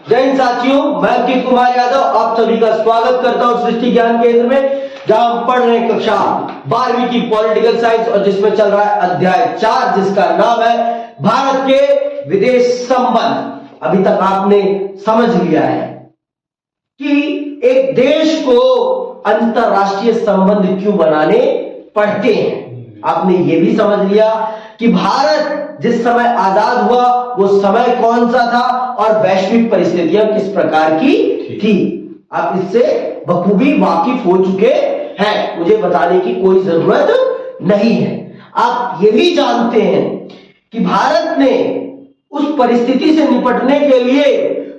जय हिंद साथियों, मैं अंकित कुमार यादव आप सभी का स्वागत करता हूं सृष्टि ज्ञान केंद्र में, जहां हम पढ़ रहे हैं कक्षा 12वीं की पॉलिटिकल साइंस और जिसमें चल रहा है अध्याय 4 जिसका नाम है भारत के विदेश संबंध। अभी तक आपने समझ लिया है कि एक देश को अंतरराष्ट्रीय संबंध क्यों बनाने पड़ते हैं। आपने ये भी समझ लिया कि भारत जिस समय आजाद हुआ वो समय कौन सा था और वैश्विक परिस्थितियां किस प्रकार की थी। आप इससे बखूबी वाकिफ हो चुके हैं, मुझे बताने की कोई जरूरत नहीं है। आप ये भी जानते हैं कि भारत ने उस परिस्थिति से निपटने के लिए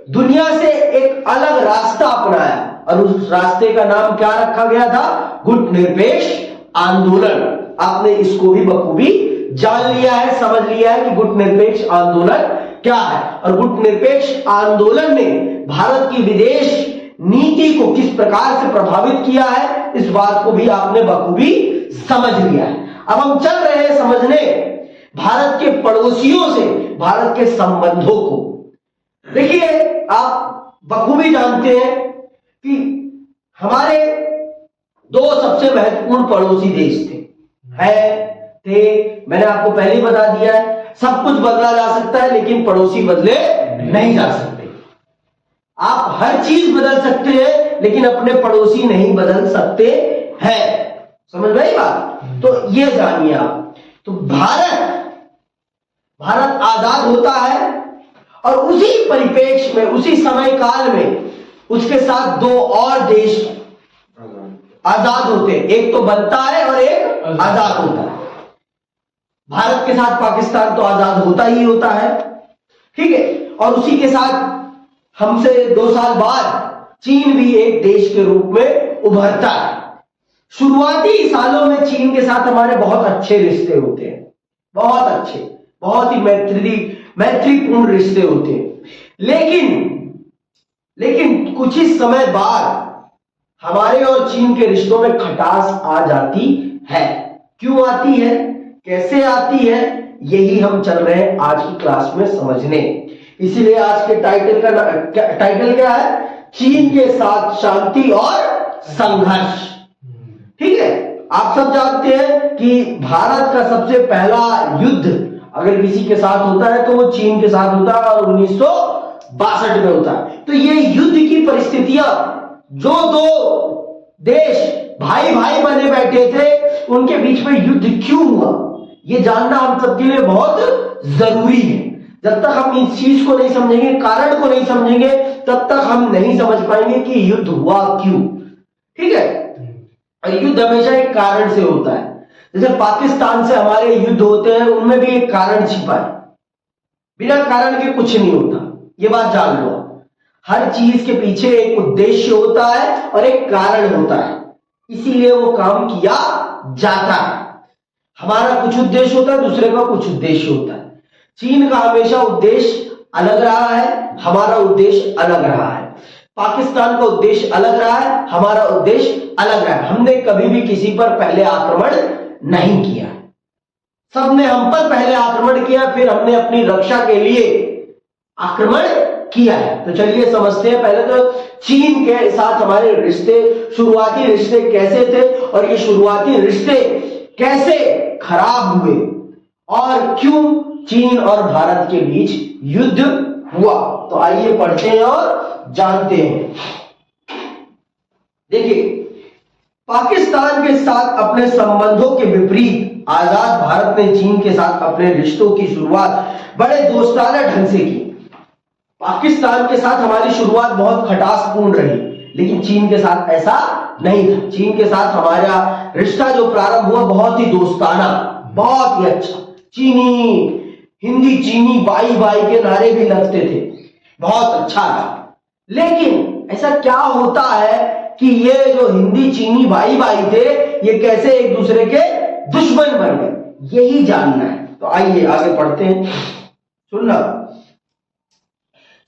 दुनिया से एक अलग रास्ता अपनाया और उस रास्ते का नाम क्या रखा गया था? गुटनिरपेक्ष आंदोलन। आपने इसको भी बखूबी जान लिया है, समझ लिया है कि गुटनिरपेक्ष आंदोलन क्या है और गुटनिरपेक्ष आंदोलन ने भारत की विदेश नीति को किस प्रकार से प्रभावित किया है, इस बात को भी आपने बखूबी समझ लिया है। अब हम चल रहे हैं समझने भारत के पड़ोसियों से भारत के संबंधों को। देखिए, आप बखूबी जानते हैं कि हमारे दो सबसे महत्वपूर्ण पड़ोसी देश थे। मैंने आपको पहले ही बता दिया है, सब कुछ बदला जा सकता है लेकिन पड़ोसी बदले नहीं जा सकते। आप हर चीज बदल सकते हैं लेकिन अपने पड़ोसी नहीं बदल सकते हैं। समझ में आई बात? तो ये जानिए आप। तो भारत आजाद होता है और उसी परिप्रेक्ष्य में, उसी समय काल में उसके साथ दो और देश आजाद होते हैं। एक तो बनता है और एक आजाद होता है। भारत के साथ पाकिस्तान तो आजाद होता ही होता है, ठीक है। और उसी के साथ हमसे 2 साल बाद चीन भी एक देश के रूप में उभरता है। शुरुआती सालों में चीन के साथ हमारे बहुत अच्छे रिश्ते होते हैं, बहुत अच्छे, बहुत ही मैत्रीपूर्ण रिश्ते होते हैं। लेकिन कुछ ही समय बाद हमारे और चीन के रिश्तों में खटास आ जाती है। क्यों आती है, कैसे आती है, यही हम चल रहे हैं आज की क्लास में समझने। इसीलिए आज के टाइटल क्या है? चीन के साथ शांति और संघर्ष। ठीक है। आप सब जानते हैं कि भारत का सबसे पहला युद्ध अगर किसी के साथ होता है तो वो चीन के साथ होता है और 1962 में होता है। तो ये युद्ध की परिस्थितियां, जो दो देश भाई भाई बने बैठे थे उनके बीच में युद्ध क्यों हुआ, ये जानना हम सबके लिए बहुत जरूरी है। जब तक हम इस चीज को नहीं समझेंगे, कारण को नहीं समझेंगे, तब तक हम नहीं समझ पाएंगे कि युद्ध हुआ क्यों। ठीक है। और युद्ध हमेशा एक कारण से होता है। जैसे पाकिस्तान से हमारे युद्ध होते हैं, उनमें भी एक कारण छिपा है। बिना कारण के कुछ नहीं होता, ये बात जान लो। हर चीज के पीछे एक उद्देश्य होता है और एक कारण होता है, इसीलिए वो काम किया जाता है। हमारा कुछ उद्देश्य होता है, दूसरे का कुछ उद्देश्य होता है। चीन का हमेशा उद्देश्य अलग रहा है, हमारा उद्देश्य अलग रहा है। पाकिस्तान का उद्देश्य अलग रहा है, हमारा उद्देश्य अलग रहा है। हमने कभी भी किसी पर पहले आक्रमण नहीं किया, सबने हम पर पहले आक्रमण किया, फिर हमने अपनी रक्षा के लिए आक्रमण किया है। तो चलिए समझते हैं। पहले तो चीन के साथ हमारे रिश्ते, शुरुआती रिश्ते कैसे थे और ये शुरुआती रिश्ते कैसे खराब हुए और क्यों चीन और भारत के बीच युद्ध हुआ। तो आइए पढ़ते हैं और जानते हैं। देखिए, पाकिस्तान के साथ अपने संबंधों के विपरीत आजाद भारत ने चीन के साथ अपने रिश्तों की शुरुआत बड़े दोस्ताना ढंग से की। पाकिस्तान के साथ हमारी शुरुआत बहुत खटासपूर्ण रही, लेकिन चीन के साथ ऐसा नहीं था। चीन के साथ हमारा रिश्ता जो प्रारंभ हुआ बहुत ही दोस्ताना, बहुत ही अच्छा। हिंदी चीनी बाई बाई के नारे भी लगते थे, बहुत अच्छा था। लेकिन ऐसा क्या होता है कि ये जो हिंदी चीनी बाई बाई थे, ये कैसे एक दूसरे के दुश्मन बन गए, यही जानना है। तो आइए आगे पढ़ते हैं। सुनना,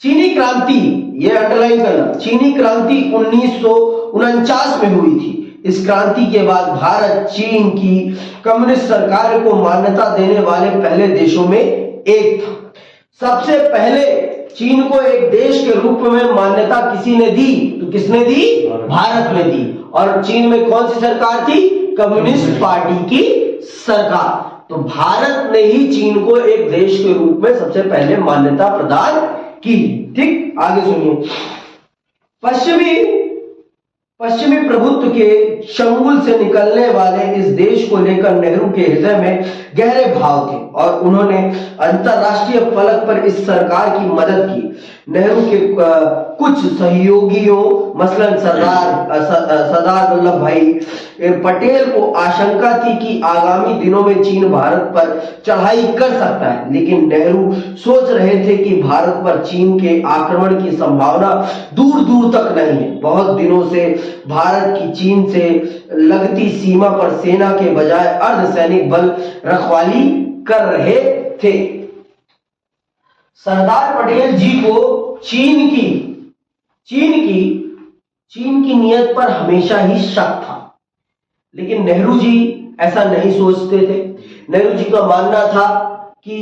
चीनी क्रांति, ये अंडरलाइन करना, चीनी क्रांति 1949 में हुई थी। इस क्रांति के बाद भारत चीन की कम्युनिस्ट सरकार को मान्यता देने वाले पहले देशों में एक था। सबसे पहले चीन को एक देश के रूप में मान्यता किसी ने दी? तो किसने दी? भारत ने दी। और चीन में कौन सी सरकार थी? कम्युनिस्ट पार्टी की सरकार। तो भारत ने ही चीन को एक देश के रूप में सबसे पहले मान्यता प्रदान की। ठीक, आगे सुनिए। पश्चिमी प्रभुत्व के चंगुल से निकलने वाले इस देश को लेकर नेहरू के हृदय में गहरे भाव थे और उन्होंने अंतर्राष्ट्रीय फलक पर इस सरकार की मदद की। नेहरू के कुछ सहयोगियों मसलन सरदार वल्लभ भाई पटेल को आशंका थी कि आगामी दिनों में चीन भारत पर चढ़ाई कर सकता है, लेकिन नेहरू सोच रहे थे कि भारत पर चीन के आक्रमण की संभावना दूर दूर तक नहीं है। बहुत दिनों से भारत की चीन से लगती सीमा पर सेना के बजाय अर्धसैनिक बल रखवाली कर रहे थे। सरदार पटेल जी को चीन की नीयत पर हमेशा ही शक था, लेकिन नेहरू जी ऐसा नहीं सोचते थे। नेहरू जी का मानना था कि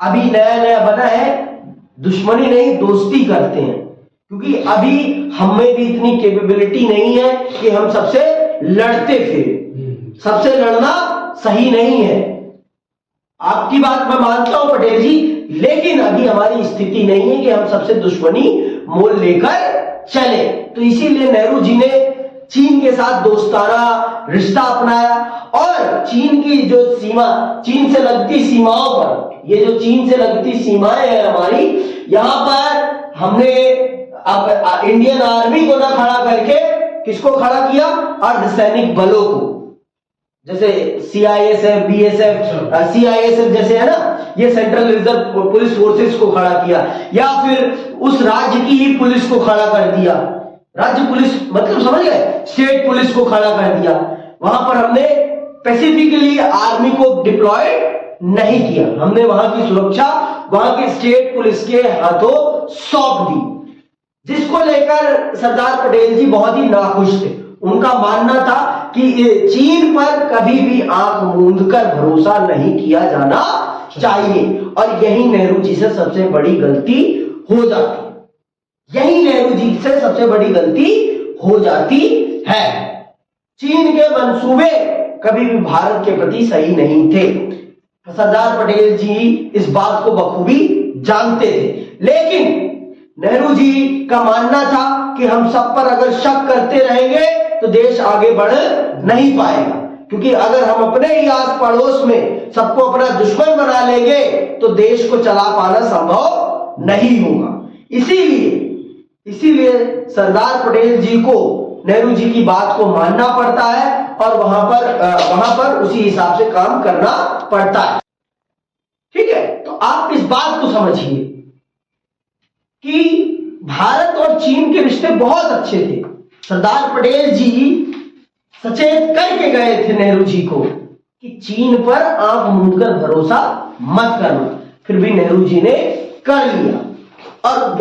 अभी नया नया बना है, दुश्मनी नहीं दोस्ती करते हैं, क्योंकि अभी हमें भी इतनी कैपेबिलिटी नहीं है कि हम सबसे लड़ते फिरे। सबसे लड़ना सही नहीं है। आपकी बात मैं मानता हूं पटेल जी, लेकिन अभी हमारी स्थिति नहीं है कि हम सबसे दुश्मनी मोल लेकर चले। तो इसीलिए नेहरू जी ने चीन के साथ दोस्ताना रिश्ता अपनाया और चीन की जो सीमा, चीन से लगती सीमाओं पर, ये जो चीन से लगती सीमाएं हैं हमारी, यहां पर हमने अब इंडियन आर्मी को ना खड़ा करके किसको खड़ा किया? अर्धसैनिक बलों को, जैसे सीआईएसएफ, बीएसएफ, सीआईएसएफ जैसे है ना, ये सेंट्रल रिजर्व पुलिस फोर्सेस को खड़ा किया, या फिर उस राज्य की ही पुलिस को खड़ा कर दिया। राज्य पुलिस मतलब समझ गए, स्टेट पुलिस को खड़ा कर दिया। वहां पर हमने स्पेसिफिकली आर्मी को डिप्लॉय नहीं किया, हमने वहां की सुरक्षा वहां के स्टेट पुलिस के हाथों सौंप दी, जिसको लेकर सरदार पटेल जी बहुत ही नाखुश थे। उनका मानना था कि चीन पर कभी भी आंख मूंदकर भरोसा नहीं किया जाना चाहिए, और यही नेहरू जी से सबसे बड़ी गलती हो जाती है। यही नेहरू जी से सबसे बड़ी गलती हो जाती है। चीन के मंसूबे कभी भी भारत के प्रति सही नहीं थे। सरदार पटेल जी इस बात को बखूबी जानते थे, लेकिन नेहरू जी का मानना था कि हम सब पर अगर शक करते रहेंगे तो देश आगे बढ़ नहीं पाएगा, क्योंकि अगर हम अपने ही आस पड़ोस में सबको अपना दुश्मन बना लेंगे तो देश को चला पाना संभव नहीं होगा। इसीलिए सरदार पटेल जी को नेहरू जी की बात को मानना पड़ता है और वहां पर उसी हिसाब से काम करना पड़ता है। ठीक है, तो आप इस बात को समझिए कि भारत और चीन के रिश्ते बहुत अच्छे थे। सरदार पटेल जी सचेत करके गए थे नेहरू जी को कि चीन पर आंख मूंदकर भरोसा मत करना, फिर भी नेहरू जी ने कर लिया, और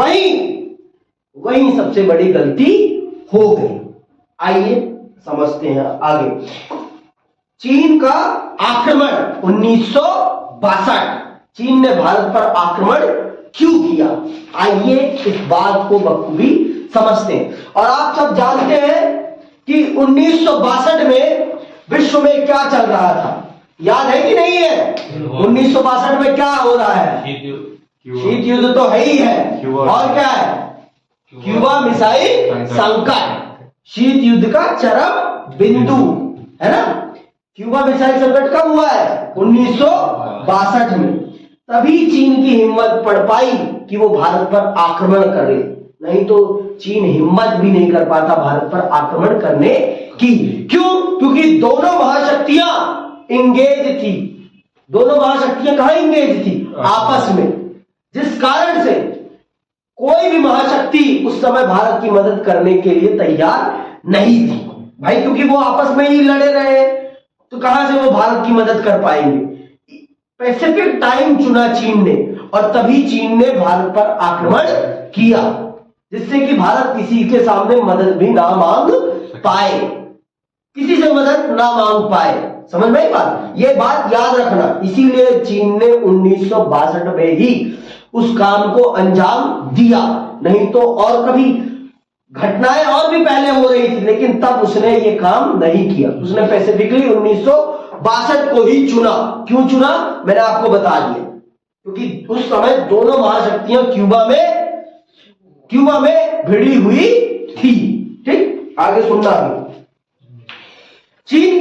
वही सबसे बड़ी गलती हो गई। आइए समझते हैं आगे। चीन का आक्रमण 1962, चीन ने भारत पर आक्रमण क्यों किया? आइए इस बात को बखूबी समझते हैं। और आप सब जानते हैं कि 1962 में विश्व में क्या चल रहा था, याद है कि नहीं है? 1962 में क्या हो रहा है? शीत युद्ध तो है ही है, और क्या है? क्यूबा मिसाइल संकट, शीत युद्ध का चरम बिंदु है ना। क्यूबा मिसाइल संकट कब हुआ है? 1962 में। तभी चीन की हिम्मत पड़ पाई कि वो भारत पर आक्रमण करे, नहीं तो चीन हिम्मत भी नहीं कर पाता भारत पर आक्रमण करने की। क्यों? क्योंकि दोनों महाशक्तियां इंगेज थी। दोनों महाशक्तियां कहां इंगेज थी? आपस में, जिस कारण से कोई भी महाशक्ति उस समय भारत की मदद करने के लिए तैयार नहीं थी भाई, क्योंकि वो आपस में ही लड़े रहे, तो कहां से वो भारत की मदद कर पाएंगे। पैसिफिक टाइम चुना चीन ने, और तभी चीन ने भारत पर आक्रमण किया, जिससे कि भारत किसी के सामने मदद भी ना मांग पाए, किसी से मदद ना मांग पाए। समझ में आई बात? ये बात याद रखना। इसीलिए चीन ने 1962 में ही उस काम को अंजाम दिया। नहीं तो और कभी घटनाएं और भी पहले हो रही थी, लेकिन तब उसने ये काम नहीं किया। उसने स्पेसिफिकली 1962 को ही चुना। क्यों चुना मैंने आपको बता दिया, क्योंकि उस समय दोनों महाशक्तियां क्यूबा में भिड़ी हुई थी। ठीक, आगे सुनना भी। चीन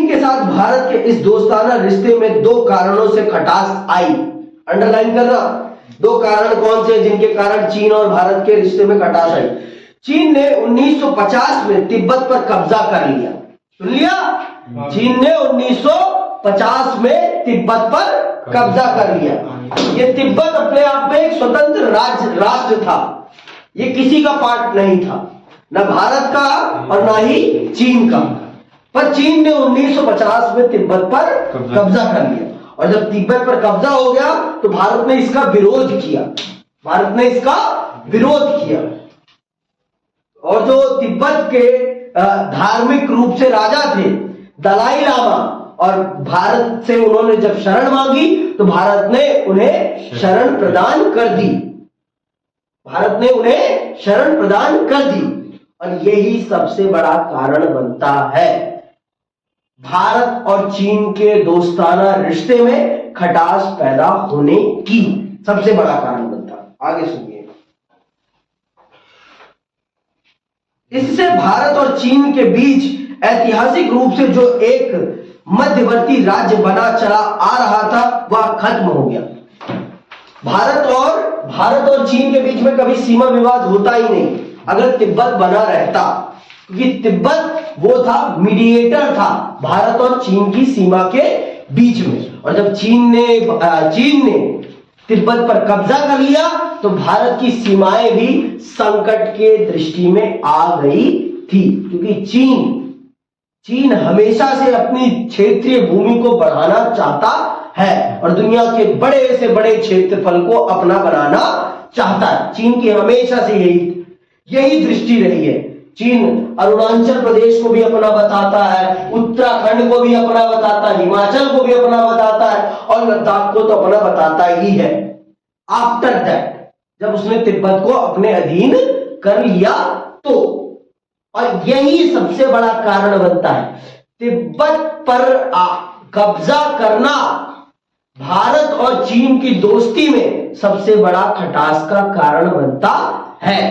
के साथ भारत के इस दोस्ताना रिश्ते में दो कारणों से खटास आई। अंडरलाइन करना, दो कारण कौन से जिनके कारण चीन और भारत के रिश्ते में खटास आई। चीन ने 1950 में तिब्बत पर कब्जा कर लिया। सुन लिया, चीन ने 1950 में तिब्बत पर कब्जा कर लिया। ये तिब्बत अपने आप में एक स्वतंत्र राष्ट्र था, ये किसी का पार्ट नहीं था, न भारत का और न ही चीन का। पर चीन ने 1950 में तिब्बत पर कब्जा कर लिया, और जब तिब्बत पर कब्जा हो गया तो भारत ने इसका विरोध किया। और जो तिब्बत के धार्मिक रूप से राजा थे दलाई लामा, और भारत से उन्होंने जब शरण मांगी तो भारत ने उन्हें शरण प्रदान कर दी। और यही सबसे बड़ा कारण बनता है भारत और चीन के दोस्ताना रिश्ते में खटास पैदा होने की सबसे बड़ा कारण बनता। आगे सुनिए। इससे भारत और चीन के बीच ऐतिहासिक रूप से जो एक मध्यवर्ती राज्य बना चला आ रहा था वह खत्म हो गया। भारत और चीन के बीच में कभी सीमा विवाद होता ही नहीं अगर तिब्बत बना रहता, क्योंकि तिब्बत वो था, मीडिएटर था भारत और चीन की सीमा के बीच में। और जब चीन ने तिब्बत पर कब्जा कर लिया तो भारत की सीमाएं भी संकट के दृष्टि में आ गई थी, क्योंकि चीन हमेशा से अपनी क्षेत्रीय भूमि को बढ़ाना चाहता है और दुनिया के बड़े से बड़े क्षेत्रफल को अपना बनाना चाहता है। चीन की हमेशा से यही दृष्टि रही है। चीन अरुणाचल प्रदेश को भी अपना बताता है, उत्तराखंड को भी अपना बताता है, हिमाचल को भी अपना बताता है और लद्दाख को तो अपना बताता ही है। आफ्टर दैट जब उसने तिब्बत को अपने अधीन कर लिया तो, और यही सबसे बड़ा कारण बनता है तिब्बत पर कब्जा करना भारत और चीन की दोस्ती में सबसे बड़ा खटास का कारण बनता है,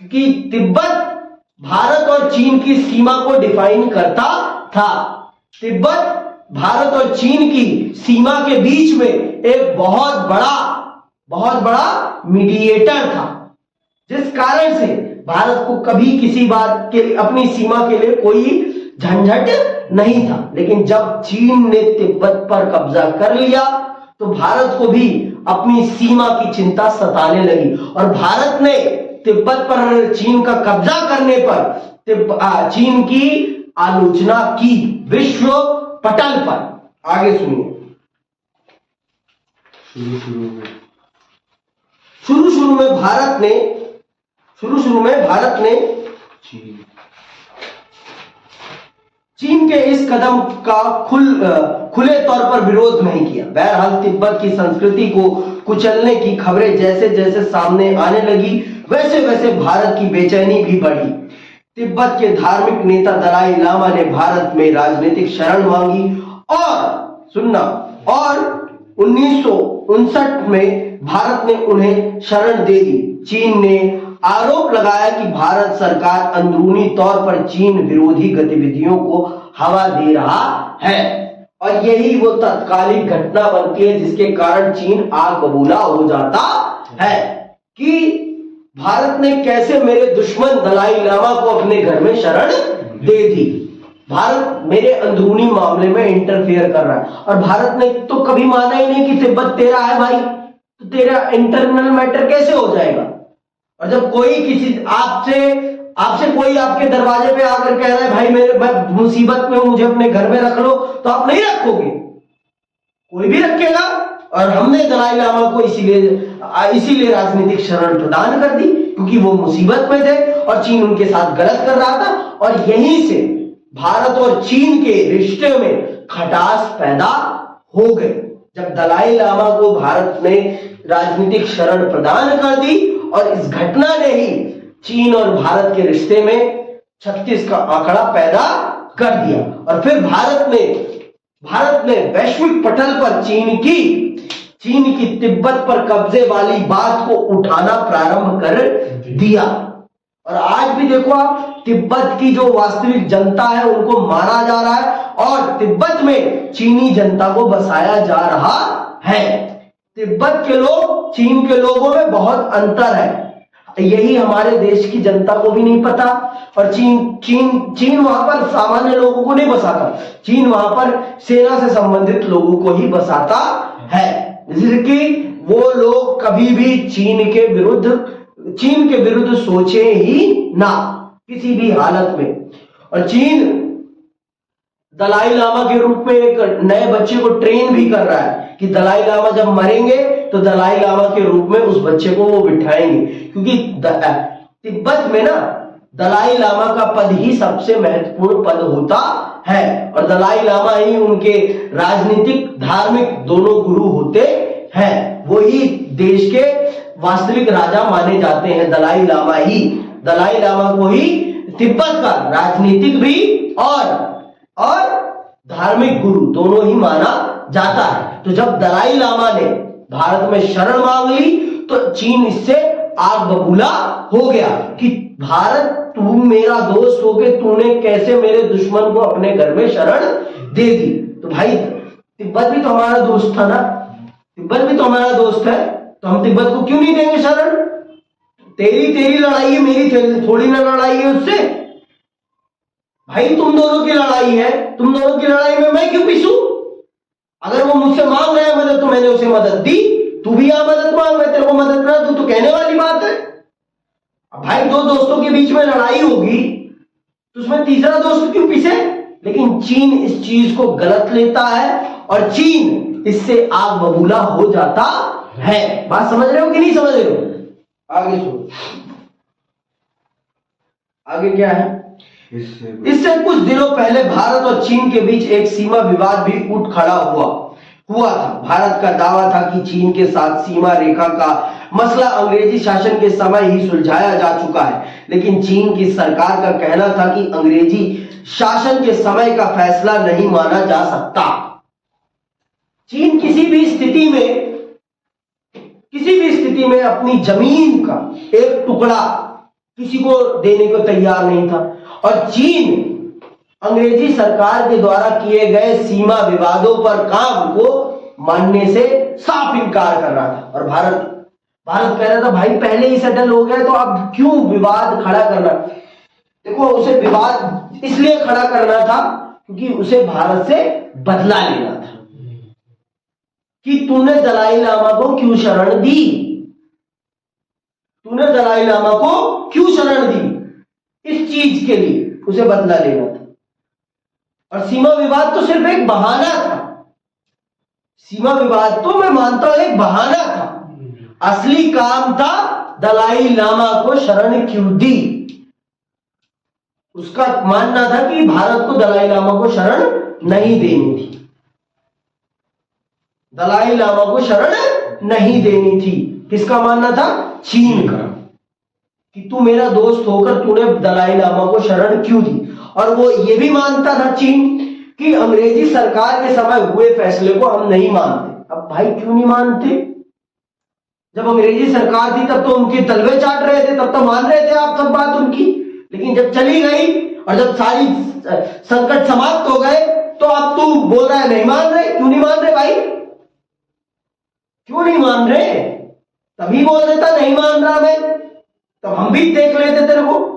क्योंकि तिब्बत भारत और चीन की सीमा को डिफाइन करता था। तिब्बत भारत और चीन की सीमा के बीच में एक बहुत बड़ा मीडिएटर था, जिस कारण से भारत को कभी किसी बात के अपनी सीमा के लिए कोई झंझट नहीं था। लेकिन जब चीन ने तिब्बत पर कब्जा कर लिया तो भारत को भी अपनी सीमा की चिंता सताने लगी और भारत ने तिब्बत पर चीन का कब्जा करने पर चीन की आलोचना की विश्व पटल पर। आगे सुनिए। शुरू में भारत ने चीन के इस कदम का खुले तौर पर विरोध नहीं किया। बहरहाल तिब्बत की संस्कृति को कुचलने की खबरें जैसे जैसे सामने आने लगी वैसे वैसे भारत की बेचैनी भी बढ़ी। तिब्बत के धार्मिक नेता दलाई लामा ने भारत में राजनीतिक शरण मांगी और 1959 में भारत ने उन्हें शरण दे दी। चीन ने आरोप लगाया कि भारत सरकार अंदरूनी तौर पर चीन विरोधी गतिविधियों को हवा दे रहा है और यही वो तत्कालिक घटना बनती है जिसके कारण चीन आगबूला हो जाता है कि भारत ने कैसे मेरे दुश्मन दलाई लामा को अपने घर में शरण दे दी। भारत मेरे अंदरूनी मामले में इंटरफेयर कर रहा है और भारत ने तो कभी माना ही नहीं कि तिब्बत तेरा है भाई, तो तेरा इंटरनल मैटर कैसे हो जाएगा। और जब कोई किसी आपसे कोई आपके दरवाजे पे आकर कह रहा है भाई मैं मुसीबत में हूं, मुझे अपने घर में रख लो, तो आप नहीं रखोगे, कोई भी रखेगा। और हमने दलाई लामा को इसीलिए राजनीतिक शरण प्रदान कर दी क्योंकि वो मुसीबत में थे और चीन उनके साथ गलत कर रहा था और यहीं से भारत और चीन के रिश्ते में खटास पैदा हो गई। जब दलाई लामा को भारत ने राजनीतिक शरण प्रदान कर दी और इस घटना ने ही चीन और भारत के रिश्ते में 36 का आंकड़ा पैदा कर दिया और फिर भारत ने वैश्विक पटल पर चीन की तिब्बत पर कब्जे वाली बात को उठाना प्रारंभ कर दिया। और आज भी देखो आप, तिब्बत की जो वास्तविक जनता है उनको मारा जा रहा है और तिब्बत में चीनी जनता को बसाया जा रहा है। तिब्बत के लोग चीन के लोगों में बहुत अंतर है, यही हमारे देश की जनता को भी नहीं पता। और चीन वहां पर सामान्य लोगों को नहीं बसाता, चीन वहां पर सेना से संबंधित लोगों को ही बसाता है, जिसकी वो लोग कभी भी चीन के विरुद्ध सोचे ही ना, किसी भी हालत में। और चीन दलाई लामा के रूप में एक नए बच्चे को ट्रेन भी कर रहा है कि दलाई लामा जब मरेंगे तो दलाई लामा के रूप में उस बच्चे को वो बिठाएंगे, क्योंकि तिब्बत में ना दलाई लामा का पद ही सबसे महत्वपूर्ण पद होता है और दलाई लामा ही उनके राजनीतिक धार्मिक दोनों गुरु होते हैं। वो ही देश के वास्तविक राजा माने जाते हैं। दलाई लामा को ही तिब्बत का राजनीतिक भी और धार्मिक गुरु दोनों ही माना जाता है। तो जब दलाई लामा ने भारत में शरण मांग ली तो चीन इससे आग बबूला हो गया कि भारत, तू मेरा दोस्त होके तूने कैसे मेरे दुश्मन को अपने घर में शरण दे दी। तो भाई तिब्बत भी तो हमारा दोस्त था ना, तिब्बत भी तो हमारा दोस्त है, तो हम तिब्बत को क्यों नहीं देंगे शरण? तेरी लड़ाई है, मेरी थोड़ी ना लड़ाई है उससे। भाई तुम दोनों की लड़ाई है, तुम दोनों की लड़ाई में मैं क्यों पिसूं? अगर वो मुझसे मांग रहा है मदद तो मैंने उसे मदद दी, तू भी यहां मदद मांग, मैं तेरे को मदद करा, तू तो कहने वाली बात है। अब भाई दो दोस्तों के बीच में लड़ाई होगी तो उसमें तीसरा दोस्त क्यों पिसे? लेकिन चीन इस चीज को गलत लेता है और चीन इससे आग बबूला हो जाता है। बात समझ रहे हो कि नहीं समझ रहे हो? आगे सुनो, आगे क्या है? इससे कुछ दिनों पहले भारत और चीन के बीच एक सीमा विवाद भी उठ खड़ा हुआ था। भारत का दावा था कि चीन के साथ सीमा रेखा का मसला अंग्रेजी शासन के समय ही सुलझाया जा चुका है, लेकिन चीन की सरकार का कहना था कि अंग्रेजी शासन के समय का फैसला नहीं माना जा सकता। चीन किसी भी स्थिति में अपनी जमीन का एक टुकड़ा किसी को देने को तैयार नहीं था और चीन अंग्रेजी सरकार के द्वारा किए गए सीमा विवादों पर काम को मानने से साफ इनकार कर रहा था। और भारत कह रहा था भाई पहले ही सेटल हो गया तो अब क्यों विवाद खड़ा करना? देखो, उसे विवाद इसलिए खड़ा करना था क्योंकि उसे भारत से बदला लेना था कि तूने दलाई लामा को क्यों शरण दी, तूने दलाई लामा को क्यों शरण दी, इस चीज के लिए उसे बदला लेना था। और सीमा विवाद तो सिर्फ एक बहाना था, सीमा विवाद तो मैं मानता हूं एक बहाना था, असली काम था दलाई लामा को शरण क्यों दी। उसका मानना था कि भारत को दलाई लामा को शरण नहीं देनी थी, दलाई लामा को शरण नहीं देनी थी। किसका मानना था? चीन का, कि तू मेरा दोस्त होकर तूने दलाई लामा को शरण क्यों दी। और वो ये भी मानता था चीन कि अंग्रेजी सरकार के समय हुए फैसले को हम नहीं मानते। अब भाई क्यों नहीं मानते? जब अंग्रेजी सरकार थी तब तो उनके तलवे चाट रहे थे, तब तो मान रहे थे आप सब बात उनकी, लेकिन जब चली गई और जब सारी संकट समाप्त हो गए तो अब तू बोल रहा है नहीं मान रहे। क्यों नहीं मान रहे भाई? क्यों नहीं मान रहे? तभी बोल देता नहीं मान रहा मैं, तब हम भी देख लेते तेरे को।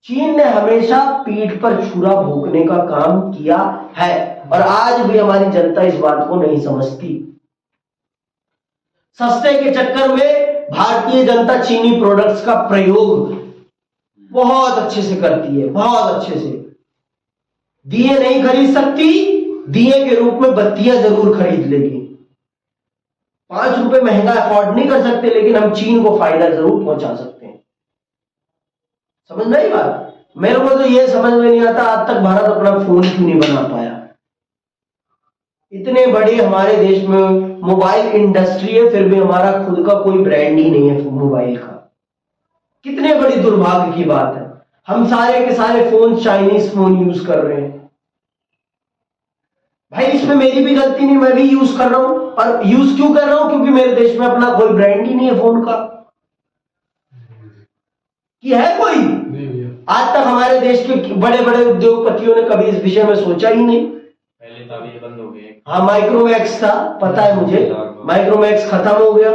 चीन ने हमेशा पीठ पर छुरा भोंकने का काम किया है और आज भी हमारी जनता इस बात को नहीं समझती। सस्ते के चक्कर में भारतीय जनता चीनी प्रोडक्ट्स का प्रयोग बहुत अच्छे से करती है, बहुत अच्छे से। दिए नहीं खरीद सकती, दिए के रूप में बत्तियां जरूर खरीद लेगी। 5 रुपए महंगा अफोर्ड नहीं कर सकते, लेकिन हम चीन को फायदा जरूर पहुंचा सकते हैं। समझ में आई बात? मेरे को तो यह समझ में नहीं आता आज तक भारत अपना फोन क्यों नहीं बना पाया। इतने बड़े हमारे देश में मोबाइल इंडस्ट्री है, फिर भी हमारा खुद का कोई ब्रांड ही नहीं है मोबाइल का। कितने बड़ी दुर्भाग्य की बात है। हम सारे के सारे फोन चाइनीज फोन यूज कर रहे हैं। भाई इसमें मेरी भी गलती नहीं, मैं भी यूज कर रहा हूं। और यूज क्यों कर रहा हूं? क्योंकि मेरे देश में अपना कोई ब्रांड ही नहीं है फोन का। कि है कोई? आज तक हमारे देश के बड़े बड़े उद्योगपतियों ने कभी इस विषय में सोचा ही नहीं। पहले था ये बंद हो गए। हाँ, माइक्रोमैक्स था, पता है मुझे, माइक्रोमैक्स खत्म हो गया,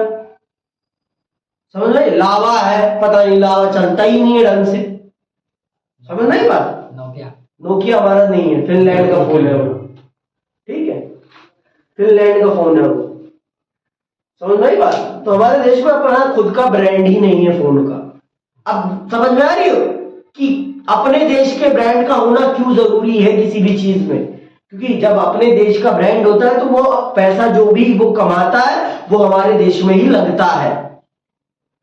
समझ रहे। लावा है, पता नहीं लावा चलता ही नहीं है ढंग से, समझ नहीं बात। नोकिया हमारा नहीं है, फिनलैंड का फोन है वो, ठीक है, फिनलैंड का फोन है वो, समझ नहीं बात। तो हमारे देश में अपना खुद का ब्रांड ही नहीं है फोन का। अब समझ में आ रही हो कि अपने देश के ब्रांड का होना क्यों जरूरी है किसी भी चीज में? क्योंकि जब अपने देश का ब्रांड होता है तो वो पैसा जो भी वो कमाता है वो हमारे देश में ही लगता है।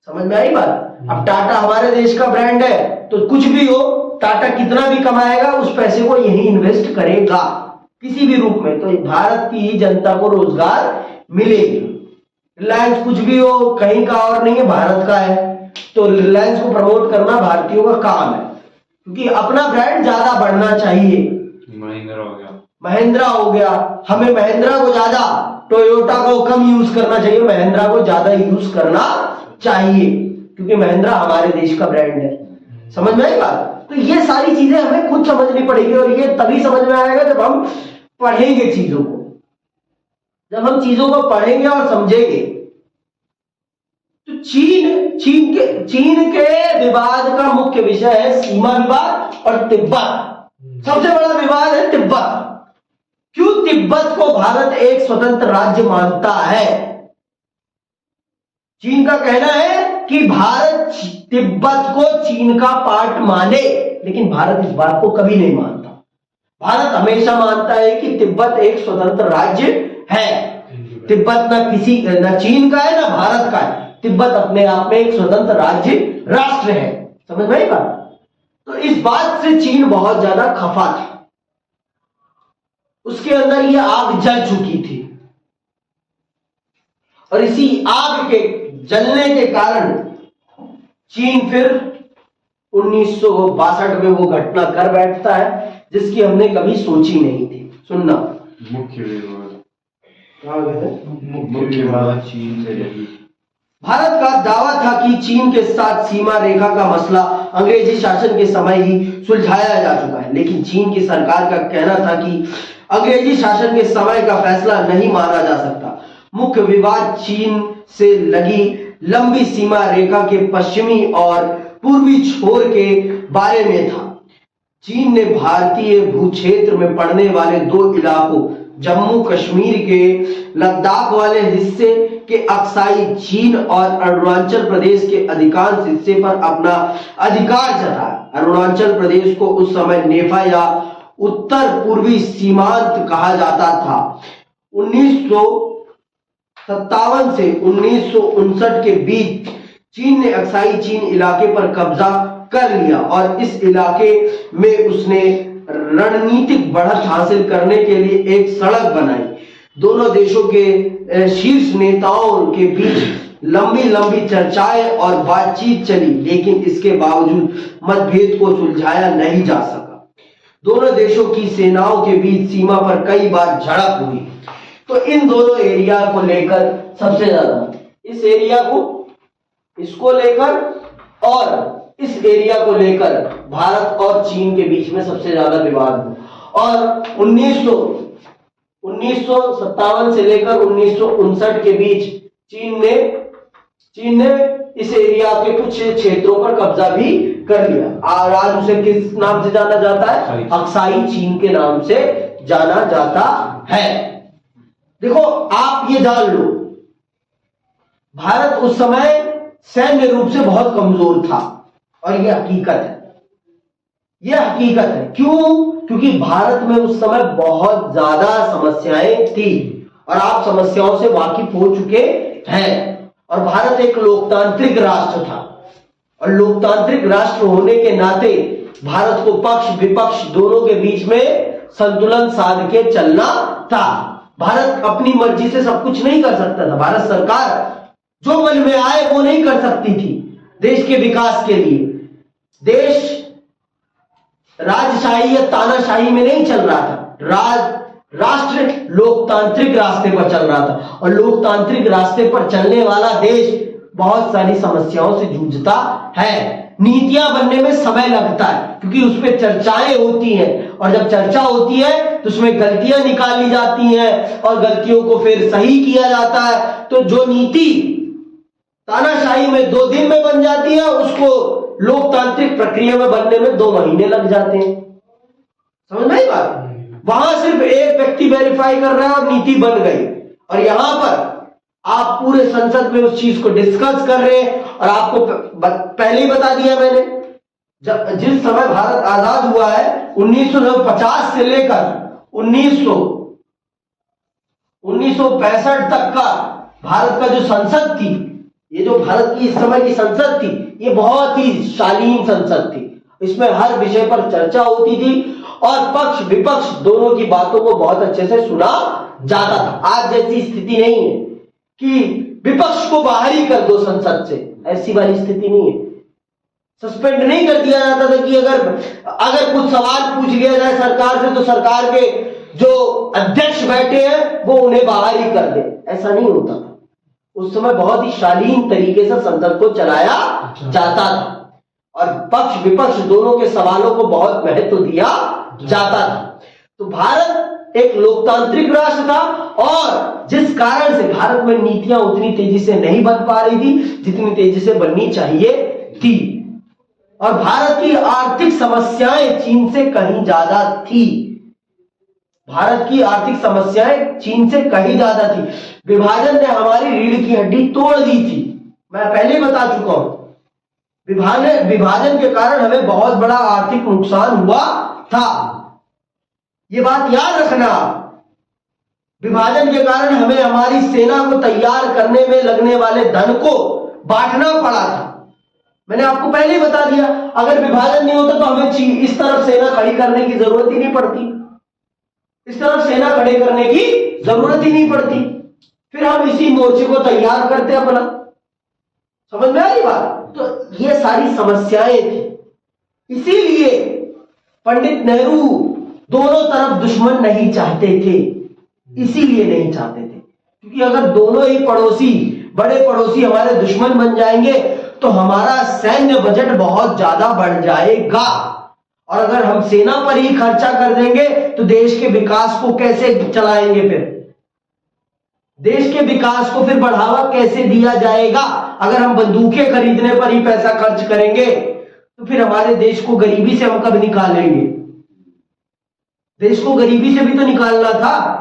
समझ में आई बात? अब टाटा हमारे देश का ब्रांड है तो कुछ भी हो, टाटा कितना भी कमाएगा उस पैसे को यही इन्वेस्ट करेगा किसी भी रूप में, तो भारत की ही जनता को रोजगार मिलेगी। रिलायंस कुछ भी हो, कहीं का और नहीं है, भारत का है, तो रिलायंस को प्रमोट करना भारतीयों का काम है, क्योंकि अपना ब्रांड ज्यादा बढ़ना चाहिए। महिंद्रा हो गया, हमें महिंद्रा को ज्यादा, टोयोटा को कम यूज करना चाहिए, महिंद्रा को ज्यादा यूज करना चाहिए, क्योंकि महिंद्रा हमारे देश का ब्रांड है। समझ में आई बात? तो ये सारी चीजें हमें खुद समझनी पड़ेगी, और ये तभी समझ में आएगा जब हम पढ़ेंगे चीजों को, जब हम चीजों को पढ़ेंगे और समझेंगे। तो चीन के विवाद का मुख्य विषय है सीमा विवाद और तिब्बत। सबसे बड़ा विवाद है तिब्बत। क्यों तिब्बत को भारत एक स्वतंत्र राज्य मानता है? चीन का कहना है कि भारत तिब्बत को चीन का पार्ट माने, लेकिन भारत इस बात को कभी नहीं मानता। भारत हमेशा मानता है कि तिब्बत एक स्वतंत्र राज्य है। तिब्बत न चीन का है ना भारत का है, तिब्बत अपने आप में एक स्वतंत्र राज्य राष्ट्र है। समझ में आई बात? तो इस बात से चीन बहुत ज्यादा खफा था, उसके अंदर ये आग जल चुकी थी, और इसी आग के जलने के कारण चीन फिर 1962 में वो घटना कर बैठता है जिसकी हमने कभी सोची नहीं थी। सुनना, मुख्य विवाद चीन से भारत का दावा था कि चीन के साथ सीमा रेखा का मसला अंग्रेजी शासन के समय ही सुलझाया जा चुका है, लेकिन चीन की सरकार का कहना था कि अंग्रेजी शासन के समय का फैसला नहीं माना जा सकता। मुख्य विवाद चीन से लगी लंबी सीमा रेखा के पश्चिमी और पूर्वी छोर के बारे में था। चीन ने भारतीय भूक्षेत्र में पड़ने वाले दो इलाकों, जम्मू कश्मीर के लद्दाख वाले हिस्से के अक्साई चीन और अरुणाचल प्रदेश के अधिकांश हिस्से पर अपना अधिकार जताया। अरुणाचल प्रदेश को उस समय नेफा या उत्तर पूर्वी सीमांत कहा जाता था। 1957 से 1959 के बीच चीन ने अक्साई चीन इलाके पर कब्जा कर लिया और इस इलाके में उसने रणनीतिक बढ़त हासिल करने के लिए एक सड़क बनाई। दोनों देशों के शीर्ष नेताओं के बीच लंबी लंबी चर्चाएं और बातचीत चली, लेकिन इसके बावजूद मतभेद को सुलझाया नहीं जा सका। दोनों देशों की सेनाओं के बीच सीमा पर कई बार झड़प हुई। तो इन दोनों एरिया को लेकर सबसे ज्यादा, इस एरिया को, इसको लेकर और इस एरिया को लेकर भारत और चीन के बीच में सबसे ज्यादा विवाद हुआ। और 1957 से लेकर 1959 के बीच चीन ने इस एरिया के कुछ क्षेत्रों पर कब्जा भी कर लिया। और आज उसे किस नाम से जाना जाता है? अक्साई चीन के नाम से जाना जाता है। देखो, आप ये जान लो, भारत उस समय सैन्य रूप से बहुत कमजोर था, और यह हकीकत है। यह हकीकत है। क्यों? क्योंकि भारत में उस समय बहुत ज्यादा समस्याएं थी, और आप समस्याओं से वाकिफ हो चुके हैं। और भारत एक लोकतांत्रिक राष्ट्र था, और लोकतांत्रिक राष्ट्र होने के नाते भारत को पक्ष विपक्ष दोनों के बीच में संतुलन साध के चलना था। था। भारत अपनी मर्जी से सब कुछ नहीं कर सकता था। भारत सरकार जो मन में आए वो नहीं कर सकती थी देश के विकास के लिए। देश राजशाही या तानाशाही में नहीं चल रहा था। राष्ट्र लोकतांत्रिक रास्ते पर चल रहा था, और लोकतांत्रिक रास्ते पर चलने वाला देश बहुत सारी समस्याओं से जूझता है। नीतियां बनने में समय लगता है क्योंकि उसमें चर्चाएं होती हैं, और जब चर्चा होती है तो उसमें गलतियां निकाली जाती हैं और गलतियों को फिर सही किया जाता है। तो जो नीति तानाशाही में 2 दिन में बन जाती है, उसको लोकतांत्रिक प्रक्रिया में बनने में 2 महीने लग जाते हैं। समझ में आई बात? वहां सिर्फ एक व्यक्ति वेरीफाई कर रहा है और नीति बन गई, और यहां पर आप पूरे संसद में उस चीज को डिस्कस कर रहे हैं। और आपको पहले ही बता दिया मैंने, जब जिस समय भारत आजाद हुआ है 1950 से लेकर 1965 तक का भारत का जो संसद थी, ये जो भारत की इस समय की संसद थी, ये बहुत ही शालीन संसद थी। इसमें हर विषय पर चर्चा होती थी और पक्ष विपक्ष दोनों की बातों को बहुत अच्छे से सुना जाता था। आज जैसी स्थिति नहीं है कि विपक्ष को बाहर ही कर दो संसद से, ऐसी वाली स्थिति नहीं है। सस्पेंड नहीं कर दिया जाता था कि अगर कुछ सवाल पूछ लिया जाए सरकार से तो सरकार के जो अध्यक्ष बैठे हैं वो उन्हें बाहर ही कर दे, ऐसा नहीं होता था। उस समय बहुत ही शालीन तरीके से संसद को चलाया जाता था और पक्ष विपक्ष दोनों के सवालों को बहुत महत्व दिया जाता था। तो भारत एक लोकतांत्रिक राष्ट्र था, और जिस कारण से भारत में नीतियां उतनी तेजी से नहीं बन पा रही थी जितनी तेजी से बननी चाहिए थी। और भारत की आर्थिक समस्याएं चीन से कहीं ज्यादा थी। भारत की आर्थिक समस्याएं चीन से कहीं ज्यादा थी। विभाजन ने हमारी रीढ़ की हड्डी तोड़ दी थी, मैं पहले बता चुका हूं। विभाजन के कारण हमें बहुत बड़ा आर्थिक नुकसान हुआ था, ये बात याद रखना। विभाजन के कारण हमें हमारी सेना को तैयार करने में लगने वाले धन को बांटना पड़ा था। मैंने आपको पहले ही बता दिया, अगर विभाजन नहीं होता तो हमें इस तरफ सेना खड़ी करने की जरूरत ही नहीं पड़ती, इस तरफ सेना खड़े करने की जरूरत ही नहीं पड़ती, फिर हम इसी मोर्चे को तैयार करते अपना। समझ में आई बात? तो ये सारी समस्याएं थी, इसीलिए पंडित नेहरू दोनों तरफ दुश्मन नहीं चाहते थे, इसीलिए नहीं चाहते थे क्योंकि अगर दोनों ही पड़ोसी, बड़े पड़ोसी हमारे दुश्मन बन जाएंगे तो हमारा सैन्य बजट बहुत ज्यादा बढ़ जाएगा, और अगर हम सेना पर ही खर्चा कर देंगे तो देश के विकास को कैसे चलाएंगे? फिर देश के विकास को फिर बढ़ावा कैसे दिया जाएगा? अगर हम बंदूकें खरीदने पर ही पैसा खर्च करेंगे तो फिर हमारे देश को गरीबी से हम कब निकालेंगे? देश को गरीबी से भी तो निकालना था।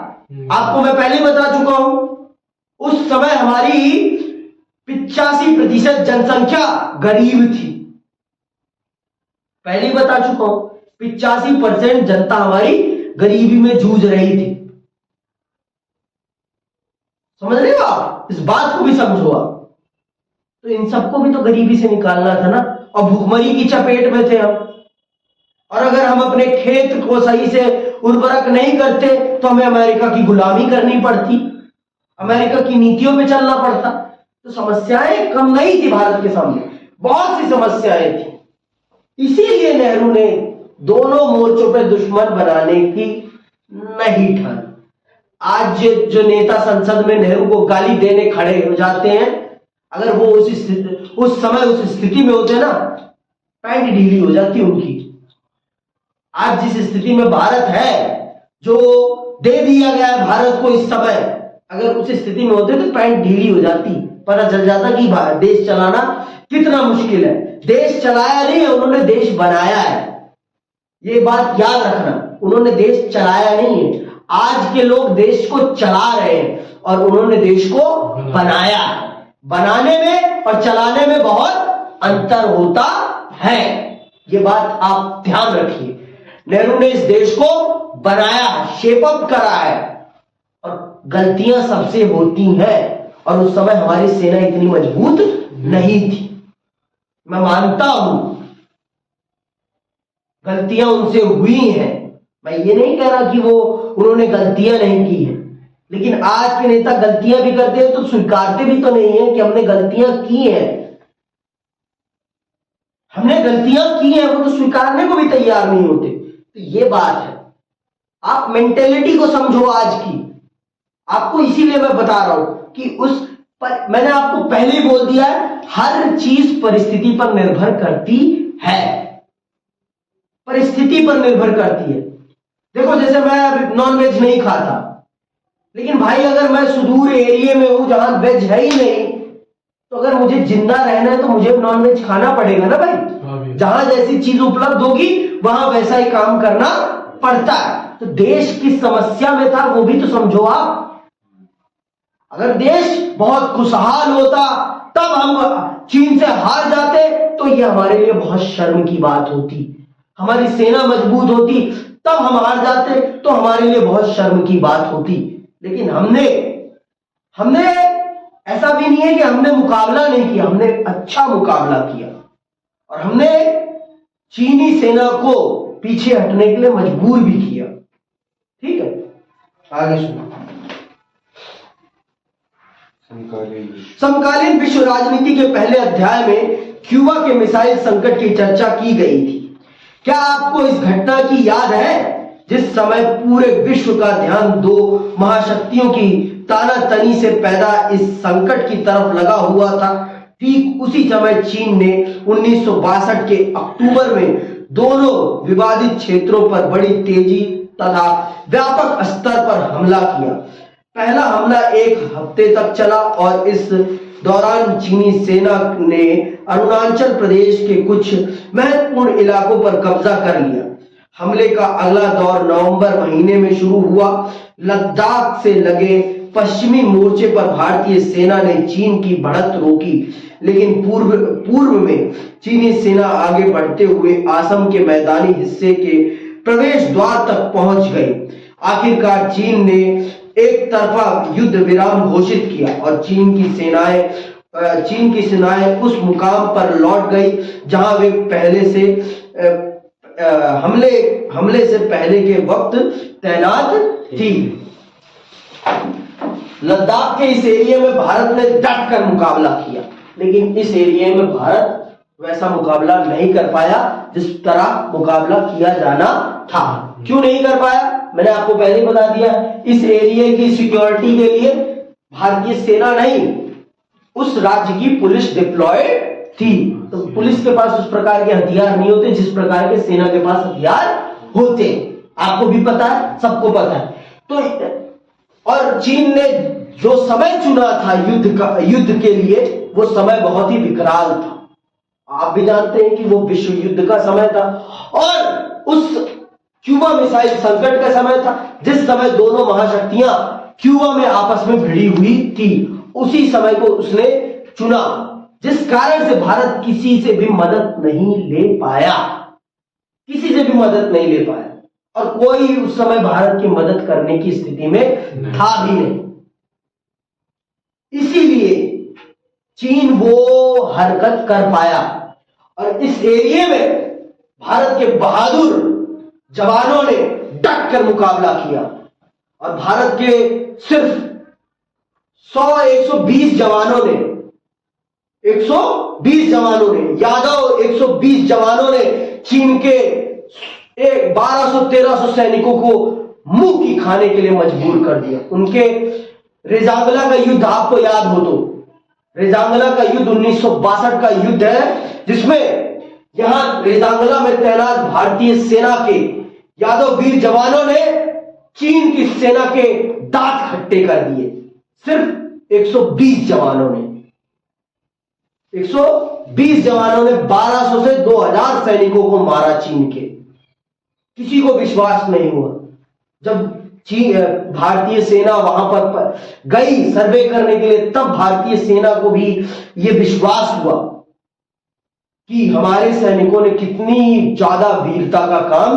आपको मैं पहले बता चुका हूं, उस समय हमारी 85% जनसंख्या गरीब थी। पहले ही बता चुका हूं, 85% जनता हमारी गरीबी में जूझ रही थी। समझ रहे हो आप? इस बात को भी समझो आप। तो इन सबको भी तो गरीबी से निकालना था ना, और भूखमरी की चपेट में थे हम। और अगर हम अपने खेत को सही से उर्वरक नहीं करते तो हमें अमेरिका की गुलामी करनी पड़ती, अमेरिका की नीतियों पे चलना पड़ता। तो समस्याएं कम नहीं थी भारत के सामने, बहुत सी समस्याएं थी। इसीलिए नेहरू ने दोनों मोर्चों पे दुश्मन बनाने की नहीं ठानी। आज जो नेता संसद में नेहरू को गाली देने खड़े हो जाते हैं, अगर वो उस समय उस स्थिति में होते ना, पैंट ढीली हो जाती उनकी। आज जिस स्थिति में भारत है, जो दे दिया गया है भारत को इस समय, अगर उस स्थिति में होते तो पैंट ढीली हो जाती, पता चल जाता कि देश चलाना कितना मुश्किल है। देश चलाया नहीं है, उन्होंने देश बनाया है, ये बात याद रखना। उन्होंने देश चलाया नहीं है, आज के लोग देश को चला रहे हैं, और उन्होंने देश को बनाया है। बनाने में और चलाने में बहुत अंतर होता है, ये बात आप ध्यान रखिए। नेहरू ने इस देश को बनाया, शेप अप करा है, और गलतियां सबसे होती हैं, और उस समय हमारी सेना इतनी मजबूत नहीं थी। मैं मानता हूं गलतियां उनसे हुई हैं, मैं ये नहीं कह रहा कि वो उन्होंने गलतियां नहीं की है। लेकिन आज के नेता गलतियां भी करते हैं तो स्वीकारते भी तो नहीं है कि हमने गलतियां की हैं। हमने गलतियां की हैं, वो तो स्वीकारने को भी तैयार नहीं होते। तो ये बात है, आप मेंटेलिटी को समझो आज की। आपको इसीलिए मैं बता रहा हूं कि मैंने आपको पहले ही बोल दिया है, हर चीज परिस्थिति पर निर्भर करती है, परिस्थिति पर निर्भर करती है। देखो जैसे मैं नॉनवेज नहीं खाता, लेकिन भाई अगर मैं सुदूर एरिया में हूं जहां वेज है ही नहीं, तो अगर मुझे जिंदा रहना है तो मुझे नॉनवेज खाना पड़ेगा ना भाई। जहां जैसी चीज उपलब्ध होगी वहां वैसा ही काम करना पड़ता है। तो देश किस समस्या में था वो भी तो समझो आप। अगर देश बहुत खुशहाल होता तब हम चीन से हार जाते तो ये हमारे लिए बहुत शर्म की बात होती। हमारी सेना मजबूत होती तब हम हार जाते तो हमारे लिए बहुत शर्म की बात होती। लेकिन हमने ऐसा भी नहीं है कि हमने मुकाबला नहीं किया, हमने अच्छा मुकाबला किया और हमने चीनी सेना को पीछे हटने के लिए मजबूर भी किया। ठीक है, आगे सुनो। समकालीन विश्व राजनीति के पहले अध्याय में क्यूबा के मिसाइल संकट की चर्चा की गई थी। क्या आपको इस घटना की याद है जिस समय पूरे विश्व का ध्यान दो महाशक्तियों की तानातनी से पैदा इस संकट की तरफ लगा हुआ था? ठीक उसी समय चीन ने 1962 के अक्टूबर में दोनों विवादित क्षेत्रों पर बड़ी तेजी तथा व्यापक स्तर पर हमला किया। पहला हमला एक हफ्ते तक चला और इस दौरान चीनी सेना ने अरुणाचल प्रदेश के कुछ महत्वपूर्ण इलाकों पर कब्जा कर लिया। हमले का अगला दौर नवंबर महीने में शुरू हुआ। लद्दाख से लगे पश्चिमी मोर्चे पर भारतीय सेना ने चीन की बढ़त रोकी, लेकिन पूर्व में चीनी सेना आगे बढ़ते हुए असम के मैदानी हिस्से के प्रवेश द्वार तक पहुंच गई। आखिरकार चीन ने एक तरफा युद्ध विराम घोषित किया और चीन की सेनाएं उस मुकाम पर लौट गई जहां वे पहले से हमले से पहले के वक्त तैनात थी। लद्दाख के इस एरिया में भारत ने डट कर मुकाबला किया, लेकिन इस एरिया में भारत वैसा मुकाबला नहीं कर पाया जिस तरह मुकाबला किया जाना था। क्यों नहीं कर पाया? मैंने आपको पहले ही बता दिया, इस एरिया की सिक्योरिटी के लिए भारतीय सेना नहीं, उस राज्य की पुलिस डिप्लॉयड थी। तो पुलिस के पास उस प्रकार के हथियार नहीं होते जिस प्रकार के सेना के पास हथियार होते। आपको भी पता है, सबको पता है। तो और चीन ने जो समय चुना था युद्ध के लिए, वो समय बहुत ही विकराल था। आप भी जानते हैं कि वो विश्व युद्ध का समय था और उस क्यूबा मिसाइल संकट का समय था जिस समय दोनों महाशक्तियां क्यूबा में आपस में भिड़ी हुई थी। उसी समय को उसने चुना, जिस कारण से भारत किसी से भी मदद नहीं ले पाया, किसी से भी मदद नहीं ले पाया और कोई उस समय भारत की मदद करने की स्थिति में था भी नहीं। इसीलिए चीन वो हरकत कर पाया और इस एरिया में भारत के बहादुर जवानों ने डट कर मुकाबला किया और भारत के सिर्फ 120 जवानों ने 120 जवानों ने चीन के 1200-1300 सैनिकों को मुंह की खाने के लिए मजबूर कर दिया। उनके रेजांगला का युद्ध आपको याद हो तो, रेजांगला का युद्ध 1962 का युद्ध है, जिसमें यहां रेजांगला में तैनात भारतीय सेना के यादव वीर जवानों ने चीन की सेना के दांत खट्टे कर दिए। सिर्फ 120 जवानों ने 1200 से 2000 सैनिकों को मारा चीन के। किसी को विश्वास नहीं हुआ। जब भारतीय सेना वहां पर गई सर्वे करने के लिए, तब भारतीय सेना को भी यह विश्वास हुआ कि हमारे सैनिकों ने कितनी ज्यादा वीरता का काम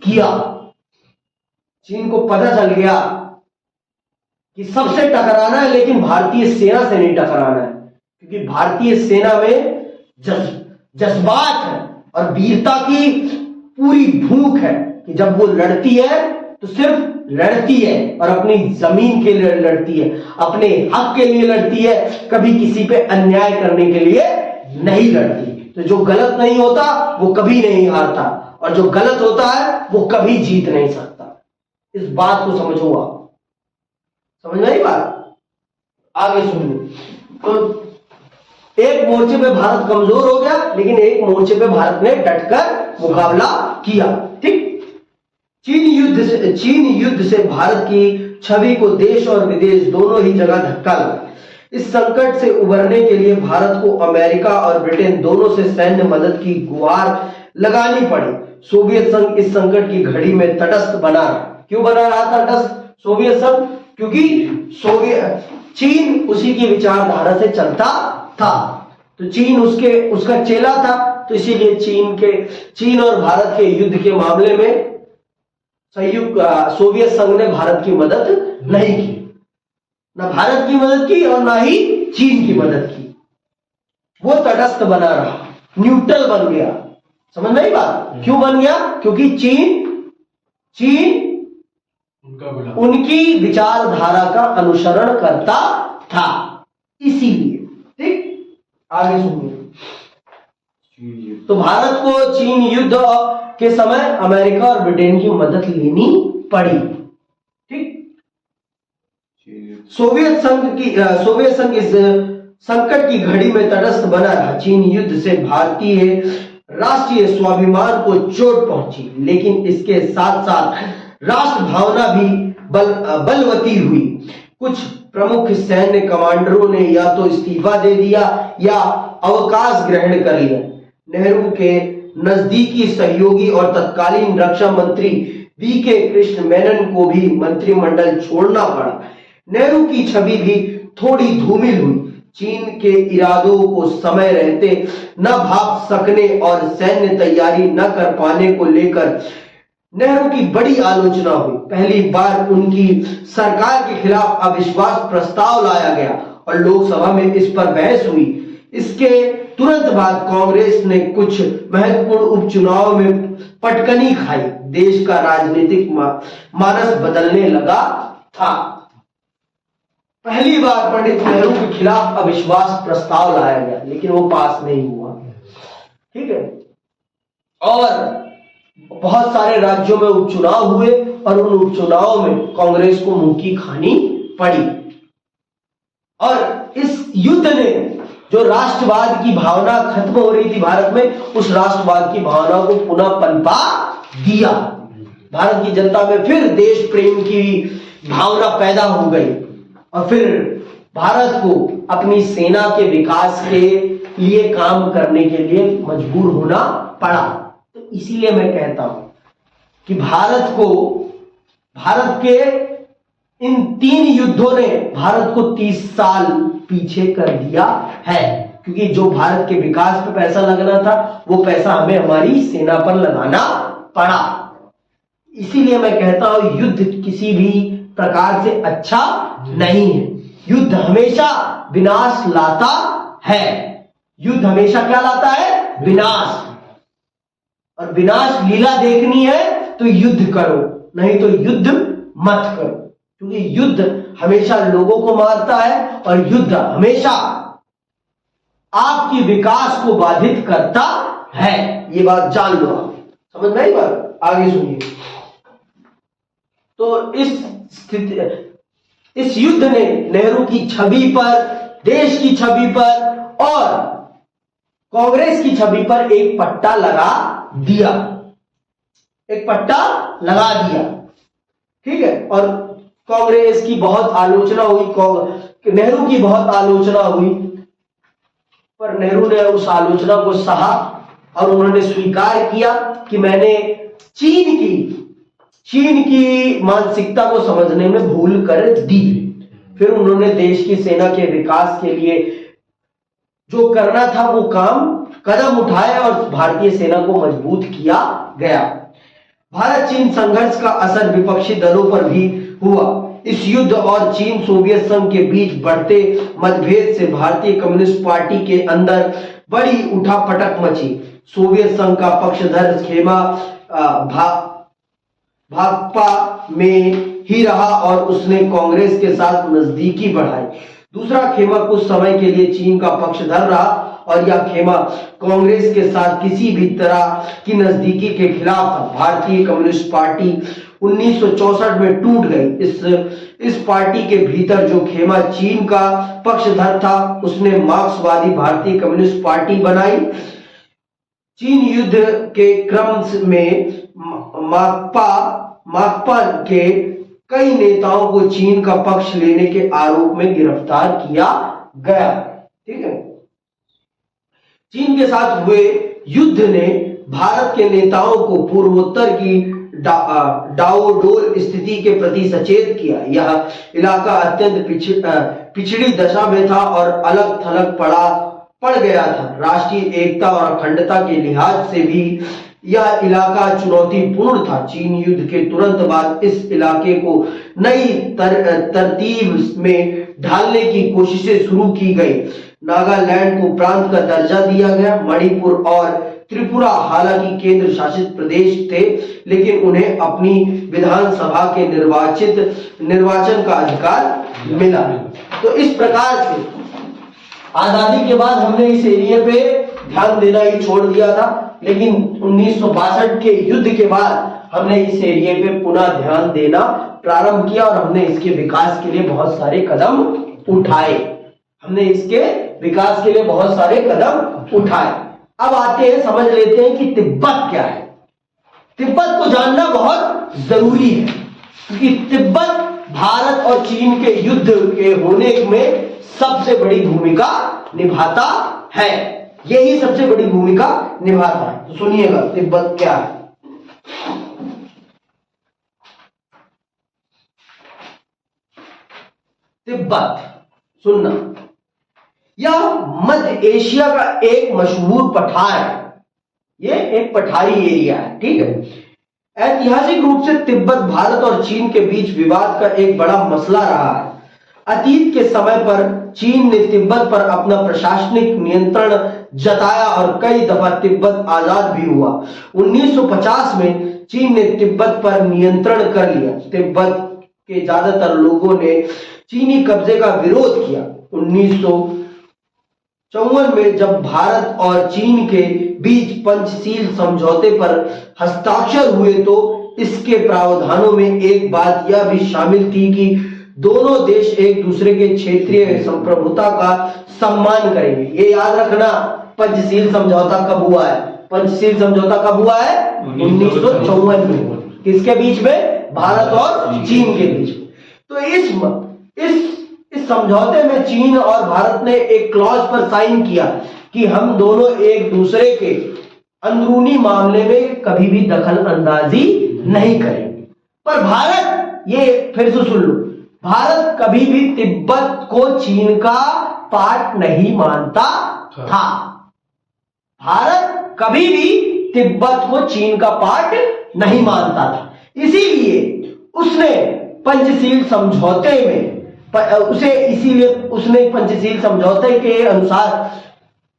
किया। चीन को पता चल गया कि सबसे टकराना है, लेकिन भारतीय सेना से नहीं टकराना है, क्योंकि भारतीय सेना में जज्बात है और वीरता की पूरी भूख है कि जब वो लड़ती है तो सिर्फ लड़ती है और अपनी जमीन के लिए लड़ती है, अपने हक के लिए लड़ती है, कभी किसी पे अन्याय करने के लिए नहीं लड़ती। तो जो गलत नहीं होता वो कभी नहीं हारता, और जो गलत होता है वो कभी जीत नहीं सकता। इस बात को समझो आप, समझ में आई बात? आगे सुनिए। तो एक मोर्चे पे भारत कमजोर हो गया, लेकिन एक मोर्चे पे भारत ने डटकर मुकाबला किया। ठीक। चीन युद्ध से भारत की छवि को देश और विदेश दोनों ही जगह धक्का लगा। इस संकट से उबरने के लिए भारत को अमेरिका और ब्रिटेन दोनों से सैन्य मदद की गुहार लगानी पड़ी। सोवियत संघ इस संकट की घड़ी में तटस्थ बना रहा। क्यों बना रहा था तटस्थ सोवियत संघ? क्योंकि चीन उसी की विचारधारा से चलता था, तो चीन उसका चेला था, तो इसीलिए चीन और भारत के युद्ध के मामले में सोवियत संघ ने भारत की मदद नहीं की, ना भारत की मदद की और ना ही चीन की मदद की। वो तटस्थ बना रहा, न्यूट्रल बन गया। समझ में आई बात? क्यों बन गया? क्योंकि चीन उनकी विचारधारा का अनुसरण करता था, इसीलिए। ठीक। आगे सुनिए। तो भारत को चीन युद्ध के समय अमेरिका और ब्रिटेन की मदद लेनी पड़ी। ठीक। सोवियत संघ इस संकट की घड़ी में तटस्थ बना रहा। चीन युद्ध से भारतीय राष्ट्रीय स्वाभिमान को चोट पहुंची, लेकिन इसके साथ साथ राष्ट्र भावना भी बलवती हुई। कुछ प्रमुख सैन्य कमांडरों ने या तो इस्तीफा दे दिया या अवकाश ग्रहण कर लिया। नेहरू के नजदीकी सहयोगी और तत्कालीन रक्षा मंत्री वी.के. कृष्ण मेनन को भी मंत्रिमंडल छोड़ना पड़ा। नेहरू की छवि भी थोड़ी धूमिल हुई। चीन के इरादों को समय रहते न भाप सकने और सैन्य तैयारी न कर पाने को लेकर नेहरू की बड़ी आलोचना हुई। पहली बार उनकी सरकार के खिलाफ अविश्वास प्रस्ताव लाया गया और लोकसभा में इस पर बहस हुई। इसके तुरंत बाद कांग्रेस ने कुछ महत्वपूर्ण उपचुनाव में पटकनी खाई। देश का राजनीतिक मानस बदलने लगा था। पहली बार पंडित नेहरू के खिलाफ अविश्वास प्रस्ताव लाया गया, लेकिन वो पास नहीं हुआ। ठीक है। और बहुत सारे राज्यों में उपचुनाव हुए और उन उपचुनावों में कांग्रेस को मुंह की खानी पड़ी। और इस युद्ध ने जो राष्ट्रवाद की भावना खत्म हो रही थी भारत में, उस राष्ट्रवाद की भावना को पुनः पनपा दिया। भारत की जनता में फिर देश प्रेम की भावना पैदा हो गई और फिर भारत को अपनी सेना के विकास के लिए काम करने के लिए मजबूर होना पड़ा। तो इसीलिए मैं कहता हूं कि भारत के इन 3 युद्धों ने भारत को 30 साल पीछे कर दिया है, क्योंकि जो भारत के विकास पे पैसा लगना था वो पैसा हमें हमारी सेना पर लगाना पड़ा। इसीलिए मैं कहता हूं युद्ध किसी भी प्रकार से अच्छा नहीं है। युद्ध हमेशा विनाश लाता है। युद्ध हमेशा क्या लाता है? विनाश। और विनाश लीला देखनी है तो युद्ध करो, नहीं तो युद्ध मत करो, क्योंकि युद्ध हमेशा लोगों को मारता है और युद्ध हमेशा आपकी विकास को बाधित करता है। ये बात जान लो आप। समझ में आई बात? आगे सुनिए। तो इस युद्ध ने नेहरू की छवि पर, देश की छवि पर और कांग्रेस की छवि पर एक पट्टा लगा दिया। एक पट्टा लगा दिया। ठीक है। और कांग्रेस की बहुत आलोचना हुई, नेहरू की बहुत आलोचना हुई, पर नेहरू ने उस आलोचना को सहा और उन्होंने स्वीकार किया कि मैंने चीन की मानसिकता को समझने में भूल कर दी। फिर उन्होंने देश की सेना के विकास के लिए जो करना था वो कदम उठाए और भारतीय सेना को मजबूत किया गया। भारत चीन संघर्ष का असर विपक्षी दलों पर भी हुआ। इस युद्ध और चीन सोवियत संघ के बीच बढ़ते मतभेद से भारतीय कम्युनिस्ट पार्टी के अंदर बड़ी उठापटक मची। सोवियत संघ का पक्षधर खेमा भाकपा में ही रहा और उसने कांग्रेस के साथ नजदीकी बढ़ाई। दूसरा खेमा कुछ समय के लिए चीन का पक्षधर रहा और यह खेमा कांग्रेस के साथ किसी भी तरह की नजदीकी के खिलाफ था। भारतीय कम्युनिस्ट पार्टी 1964 में टूट गई। इस पार्टी के भीतर जो खेमा चीन का पक्षधर था उसने मार्क्सवादी भारतीय कम्युनिस्ट पार्टी बनाई। चीन युद्ध के क्रम में माकपा के कई नेताओं को चीन का पक्ष लेने के आरोप में गिरफ्तार किया गया। ठीक है, चीन के साथ हुए युद्ध ने भारत के नेताओं को पूर्वोत्तर की डावाडोल स्थिति के प्रति सचेत किया। यह इलाका अत्यंत पिछड़ी दशा में था और अलग थलग पड़ गया था। राष्ट्रीय एकता और अखंडता के लिहाज से भी यह इलाका चुनौतीपूर्ण था। चीन युद्ध के तुरंत बाद इस इलाके को नई तरतीब में ढालने की कोशिशें शुरू की गई। नागालैंड को प्रांत का दर्जा दिया गया। मणिपुर और त्रिपुरा हालांकि केंद्र शासित प्रदेश थे, लेकिन उन्हें अपनी विधानसभा के निर्वाचन का अधिकार मिला। तो इस प्रकार से आजादी के बाद हमने इस एरिया पे ध्यान देना ही छोड़ दिया था, लेकिन 1962 के युद्ध के बाद हमने इस एरिया पे पुनः ध्यान देना प्रारंभ किया और हमने इसके विकास के लिए बहुत सारे कदम उठाए। अब आते हैं, समझ लेते हैं कि तिब्बत क्या है। तिब्बत को जानना बहुत जरूरी है क्योंकि तिब्बत भारत और चीन के युद्ध के होने में सबसे बड़ी भूमिका निभाता है। यही सबसे बड़ी भूमिका निभाता है। तो सुनिएगा तिब्बत क्या है। तिब्बत सुनना, यह मध्य एशिया का एक मशहूर पठार है। ये एक पठारी एरिया है। ठीक है, ऐतिहासिक रूप से तिब्बत भारत और चीन के बीच विवाद का एक बड़ा मसला रहा है। अतीत के समय पर चीन ने तिब्बत पर अपना प्रशासनिक नियंत्रण जताया और कई दफा तिब्बत आजाद भी हुआ। 1950 में चीन ने तिब्बत पर नियंत्रण कर लिया। तिब्बत के ज्यादातर लोगों ने चीनी कब्जे का विरोध किया। 1954 में जब भारत और चीन के बीच पंचशील समझौते पर हस्ताक्षर हुए तो इसके प्रावधानों में एक बात यह भी शामिल थी कि दोनों देश एक दूसरे के क्षेत्रीय संप्रभुता का सम्मान करेंगे। ये याद रखना, पंचशील समझौता कब हुआ है? पंचशील समझौता कब हुआ है? 1954 में। किसके बीच में? भारत और चीन के बीच में। तो इस समझौते में चीन और भारत ने एक क्लॉज पर साइन किया कि हम दोनों एक दूसरे के अंदरूनी मामले में कभी भी दखल अंदाजी नहीं करेंगे। पर भारत, ये फिर से सुन लो, भारत कभी भी तिब्बत को चीन का पार्ट नहीं मानता था। भारत कभी भी तिब्बत को चीन का पार्ट नहीं मानता था। इसीलिए उसने पंचशील समझौते में उसने पंचशील समझौते के अनुसार,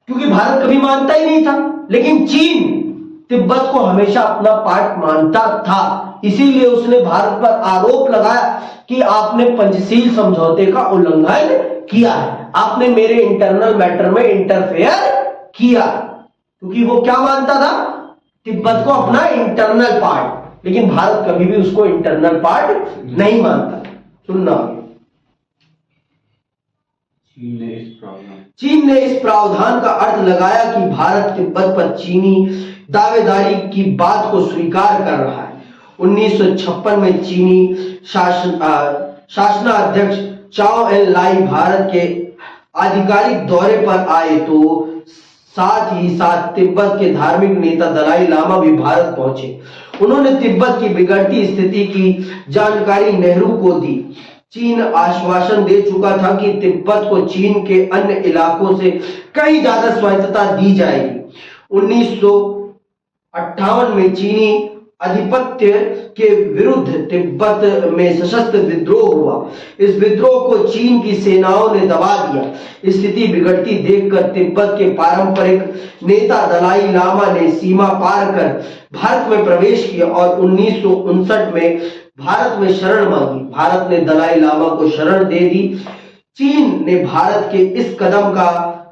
क्योंकि भारत कभी मानता ही नहीं था, लेकिन चीन तिब्बत को हमेशा अपना पार्ट मानता था, इसीलिए उसने भारत पर आरोप लगाया कि आपने पंचशील समझौते का उल्लंघन किया है, आपने मेरे इंटरनल मैटर में इंटरफेयर किया। क्योंकि वो क्या मानता था? तिब्बत को अपना इंटरनल पार्ट, लेकिन भारत कभी भी उसको इंटरनल पार्ट नहीं मानता। सुनना, चीन ने इस प्रावधान का अर्थ लगाया कि भारत तिब्बत पर चीनी दावेदारी की बात को स्वीकार कर रहा है। 1956 में चीनी शासनाध्यक्ष चाओ एन लाई भारत के आधिकारिक दौरे पर आए तो साथ ही साथ तिब्बत के धार्मिक नेता दलाई लामा भी भारत पहुंचे। उन्होंने तिब्बत की बिगड़ती स्थिति की जानकारी नेहरू को दी। चीन आश्वासन दे चुका था कि तिब्बत को चीन के अन्य इलाकों से कहीं ज्यादा स्वायत्तता दी जाएगी। 1958 में चीनी आधिपत्य के विरुद्ध तिब्बत में सशस्त्र विद्रोह हुआ। इस विद्रोह को चीन की सेनाओं ने दबा दिया। स्थिति बिगड़ती देखकर तिब्बत के पारंपरिक नेता दलाई लामा ने सीमा पार कर भारत में प्रवेश किया और 1959 में भारत में शरण मांगी। भारत ने दलाई लामा को शरण दे दी। चीन ने भारत के इस कदम का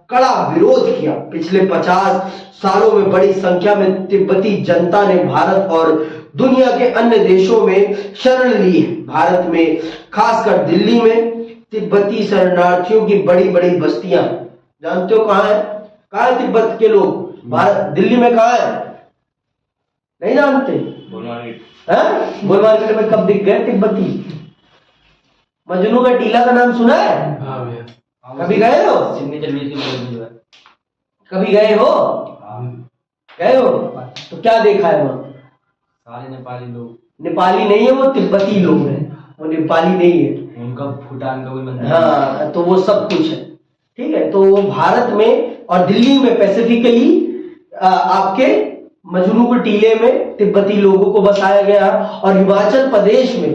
कड़ा विरोध किया। पिछले 50 सालों में बड़ी संख्या में तिब्बती जनता ने भारत और दुनिया के अन्य देशों में शरण ली है। भारत में खासकर दिल्ली में तिब्बती शरणार्थियों की बड़ी बड़ी बस्तियां, जानते हो कहां है? कहां है तिब्बत के लोग? भारत दिल्ली में कहां है? नहीं जानते? गोल मार्केट में कब दिख गए तिब्बती? मजनू का टीला का नाम सुना है? कभी गए हो? कभी गए हो? गए हो? तो क्या देखा है वहां? सारे नेपाली लोग। नेपाली नहीं है, वो तिब्बती लोग हैं, वो नेपाली नहीं है। उनका भूटान का कोई मंदिर। हाँ, तो वो सब कुछ है। ठीक है, तो भारत में और दिल्ली में स्पेसिफिकली आपके मजनू के टीले में तिब्बती लोगों को बसाया गया। और हिमाचल प्रदेश में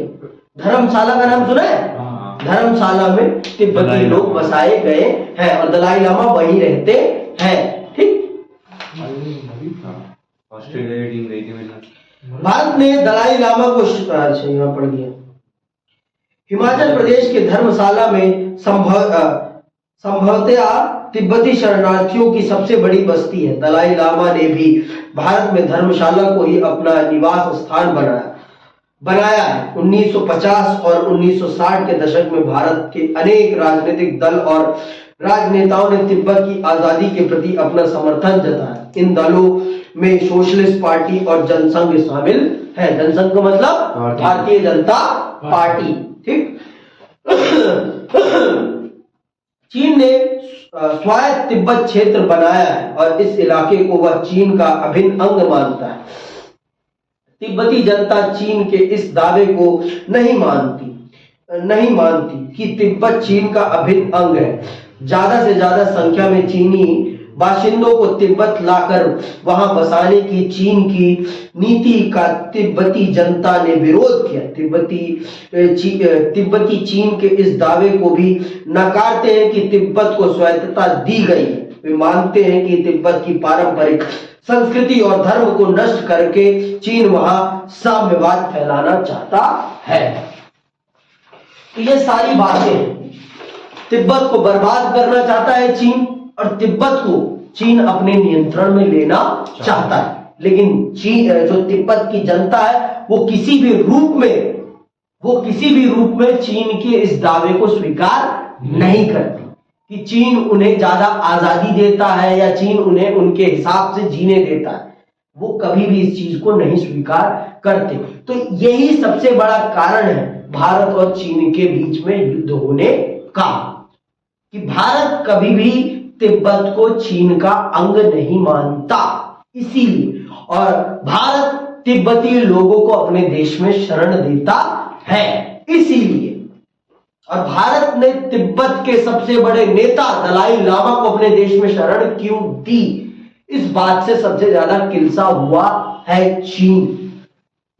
धर्मशाला का नाम सुना है? धर्मशाला में तिब्बती लोग बसाए गए हैं और दलाई लामा वहीं रहते हैं। ठीक, ऑस्ट्रेलिया की टीम गई थी मिलने। भारत ने दलाई लामा को यहाँ पढ़ दिया। हिमाचल प्रदेश के धर्मशाला में संभवतया तिब्बती शरणार्थियों की सबसे बड़ी बस्ती है। दलाई लामा ने भी भारत में धर्मशाला को ही अपना निवास स्थान बनाया है। 1950 और 1960 के दशक में भारत के अनेक राजनीतिक दल और राजनेताओं ने तिब्बत की आजादी के प्रति अपना समर्थन जताया। इन दलों में सोशलिस्ट पार्टी और जनसंघ शामिल है। जनसंघ का मतलब भारतीय जनता पार्टी। ठीक, चीन ने स्वायत्त तिब्बत क्षेत्र बनाया है और इस इलाके को वह चीन का अभिन्न अंग मानता है। तिब्बती जनता चीन के इस दावे को नहीं मानती कि तिब्बत चीन का अभिन्न अंग है। ज्यादा से ज्यादा संख्या में चीनी बाशिंदों को तिब्बत लाकर वहां बसाने की चीन की नीति का तिब्बती जनता ने विरोध किया। तिब्बती चीन के इस दावे को भी नकारते हैं कि तिब्बत को स्वायत्तता दी गई है। वे मानते हैं कि तिब्बत की पारंपरिक संस्कृति और धर्म को नष्ट करके चीन वहां साम्यवाद फैलाना चाहता है। तो ये सारी बातें, तिब्बत को बर्बाद करना चाहता है चीन और तिब्बत को चीन अपने नियंत्रण में लेना चाहता है। लेकिन चीन, जो तिब्बत की जनता है, वो किसी भी रूप में चीन के इस दावे को स्वीकार नहीं करती कि चीन उन्हें ज्यादा आजादी देता है या चीन उन्हें उनके हिसाब से जीने देता है। वो कभी भी इस चीज को नहीं स्वीकार करते। तो यही सबसे बड़ा कारण है भारत और चीन के बीच में युद्ध होने का, कि भारत कभी भी तिब्बत को चीन का अंग नहीं मानता। इसीलिए और भारत तिब्बती लोगों को अपने देश में शरण देता है। इसीलिए और भारत ने तिब्बत के सबसे बड़े नेता दलाई लामा को अपने देश में शरण क्यों दी, इस बात से सबसे ज्यादा किलसा हुआ है चीन।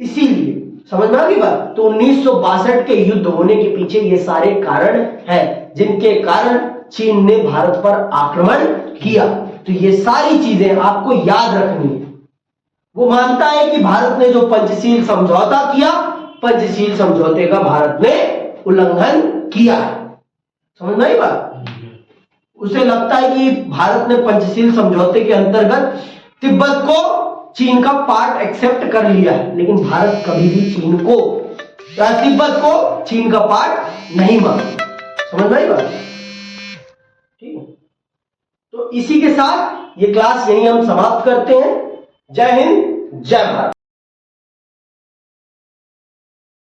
इसीलिए समझ में आ गई बात। तो 1962 के युद्ध होने के पीछे ये सारे कारण हैं, जिनके कारण चीन ने भारत पर आक्रमण किया। तो ये सारी चीजें आपको याद रखनी है। वो मानता है कि भारत ने जो पंचशील समझौता किया, पंचशील समझौते का भारत ने उल्लंघन किया। समझ में आई बात। उसे लगता है कि भारत ने पंचशील समझौते के अंतर्गत तिब्बत को चीन का पार्ट एक्सेप्ट कर लिया है, लेकिन भारत कभी भी तिब्बत को चीन का पार्ट नहीं मानता। समझ में आई बात। ठीक है, तो इसी के साथ ये क्लास यहीं हम समाप्त करते हैं। जय हिंद, जय भारत।